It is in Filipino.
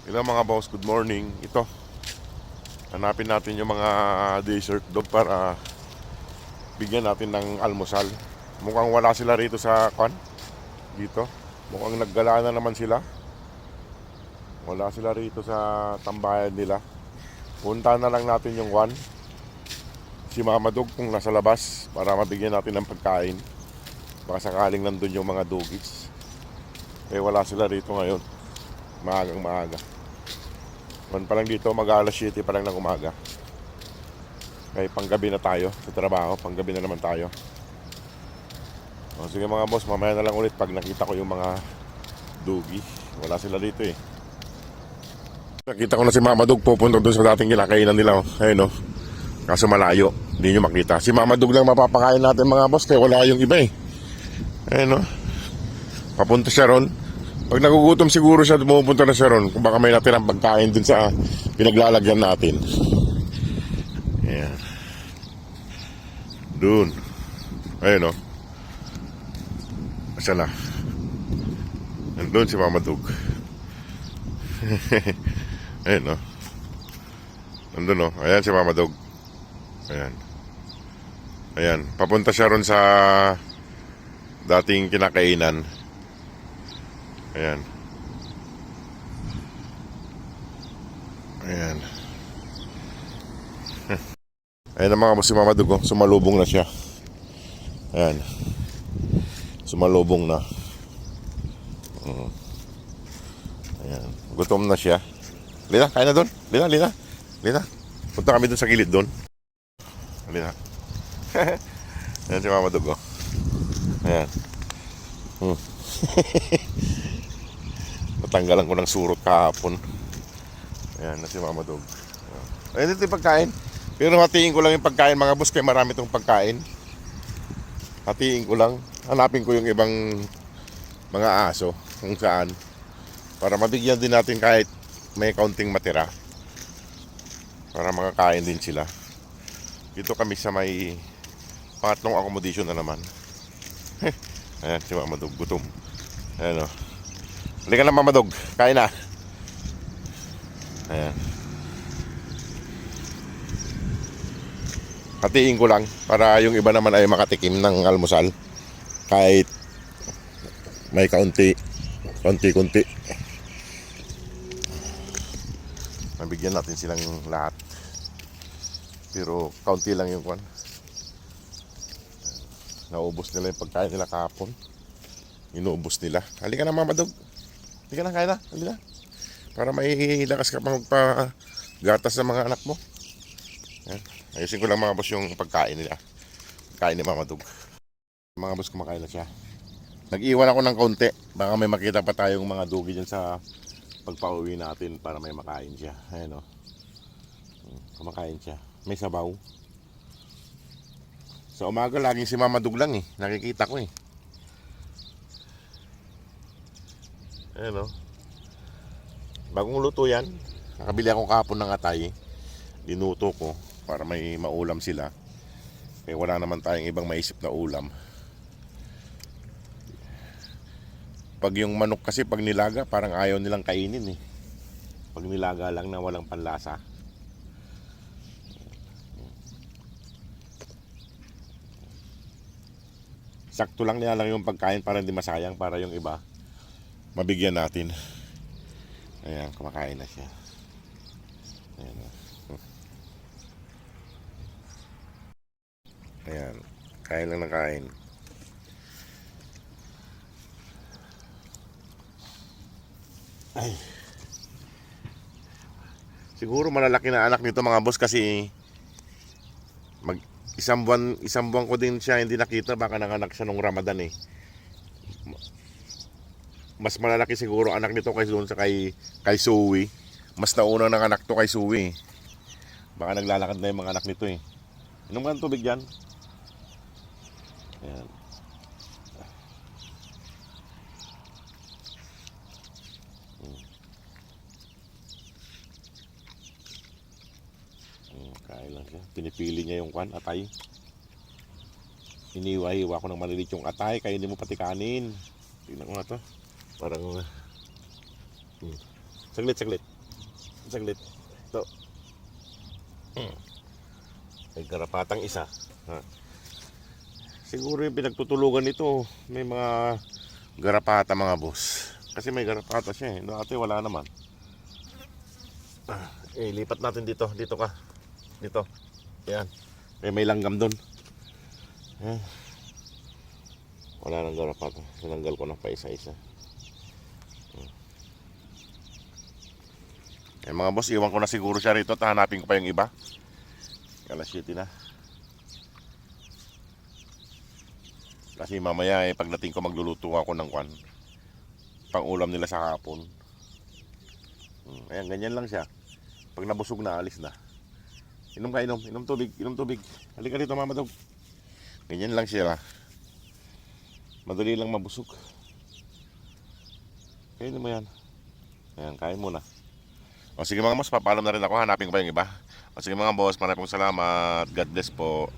Hello mga boss, good morning. Ito, hanapin natin yung mga desert dog para bigyan natin ng almusal. Mukhang wala sila rito sa dito. Mukhang naggala na naman sila. Wala sila rito sa tambayan nila. Punta na lang natin yung si Mama Dog kung nasa labas para mabigyan natin ng pagkain. Baka sakaling nandun yung mga doggies. Wala sila rito ngayon. Maagang maaga. Pa lang dito, mag-alas 7 pa lang ng umaga. Kaya panggabi na tayo sa trabaho. Panggabi na naman tayo. Sige mga boss, mamaya na lang ulit pag nakita ko yung mga doggy. Wala sila dito eh. Nakita ko na si Mama Dog pupunta doon sa dating kinakainan nila. Ayun o. Kaso malayo. Hindi nyo makita. Si Mama Dog lang mapapakain natin mga boss. Kaya wala yung iba eh. Ayun o. Papunta siya ron. Pag nagugutom siguro siya, pumupunta na siya ron. Kung baka may natirang pagkain dun sa pinaglalagyan natin. Ayan. Dun. Ayun o. Asa na? Nandun si Mama Dog. Ayun o. Nandun o. Ayan si Mama Dog. Ayan. Ayan. Papunta siya ron sa dating kinakainan. Ayan. Ayan. Ayan ang mga si Mama Dog. Sumalubong na siya. Ayan. Sumalubong na. Ayan. Gutom na siya. Lina, kain na doon. Lina. Punta kami doon sa gilid doon. Lina. Ayan si Mama Dog. Ayan. Natanggalan ko ng surot kahapon. Ayan na si Mama Dog. Ayan ito yung pagkain. Pero hatiin ko lang yung pagkain mga boss. Kaya marami itong pagkain. Hatiin ko lang. Hanapin ko yung ibang mga aso kung saan. Para mabigyan din natin kahit may kaunting matira. Para makakain din sila. Dito kami sa may pangatlong accommodation na naman. Ayan si Mama Dog. Gutom. Ayan o. Halika na Mama Dog, kain na. Ayan. Hatiin ko lang para yung iba naman ay makatikim ng almusal. Kahit may konti. Mabigyan natin silang lahat. Pero kaunti lang yung naubos nila yung pagkain nila kahapon. Inuubos nila. Halika na Mama Dog. Halika na, kaya na. Halika na. Para may lakas ka pang magpagatas sa mga anak mo. Ayan. Ayusin ko lang mga boss yung pagkain nila. Pagkain ni Mama Dog. Mga boss kumakain na siya. Nag-iwan ako ng konti. Baka may makita pa tayong mga doggy dyan sa pagpauwi natin para may makain siya. Ayan o. Kumakain siya. May sabaw. Sa umaga laging si Mama Dog lang eh. Nakikita ko eh. Ayan o. Bagong luto yan. Nakabili ako kahapon ng atay. Dinuto ko para may maulam sila. Kaya wala naman tayong ibang maisip na ulam. Pag yung manok kasi pag nilaga parang ayaw nilang kainin eh. Pag nilaga lang na walang panlasa. Sakto lang nila lang yung pagkain para hindi masayang, para yung iba mabigyan natin. Ayan, kumakain na siya. Ayan. Ayan, kain lang ng kain. Ay. Siguro malalaki na anak nito mga boss kasi isang buwan ko din siya hindi nakita, baka nanganak siya nung Ramadan eh. Mas malalaki siguro anak nito kaysa doon sa kay Zoe. Mas nauna ng anak to kay Zoe. Baka naglalakad na yung mga anak nito eh. Inom ka ng tubig dyan. Ayan. Kain lang siya. Pinipili niya yung atay. Iniwa-hiwa ko ng malilit yung atay. Kaya hindi mo pati kanin. Tingnan ko nga to. Parang saglit. Saglit. Ito. May garapatang isa. Ha? Siguro yung pinagtutulugan nito, may mga garapata mga boss. Kasi may garapata siya eh. Dati wala naman. Lipat natin dito. Dito ka. Dito. Ayan. May langgam doon. Wala nang garapata. Sinanggal ko na pa isa-isa. Mga boss, iwan ko na siguro siya rito at hanapin ko pa yung iba. Alas 7 na. Kasi mamaya pagdating ko magluluto ako ng kwan. Pang ulam nila sa hapon. Ayan, ganyan lang siya. Pag nabusog na, alis na. Inom ka, inom. Inom tubig, inom tubig. Halika dito, mama dog. Ganyan lang siya. Madali lang mabusog. Kainin mo yan. Ayan, kain muna. O sige mga boss, papaalam na rin ako. Hanapin ko pa yung iba. O sige mga boss, maraming salamat. God bless po.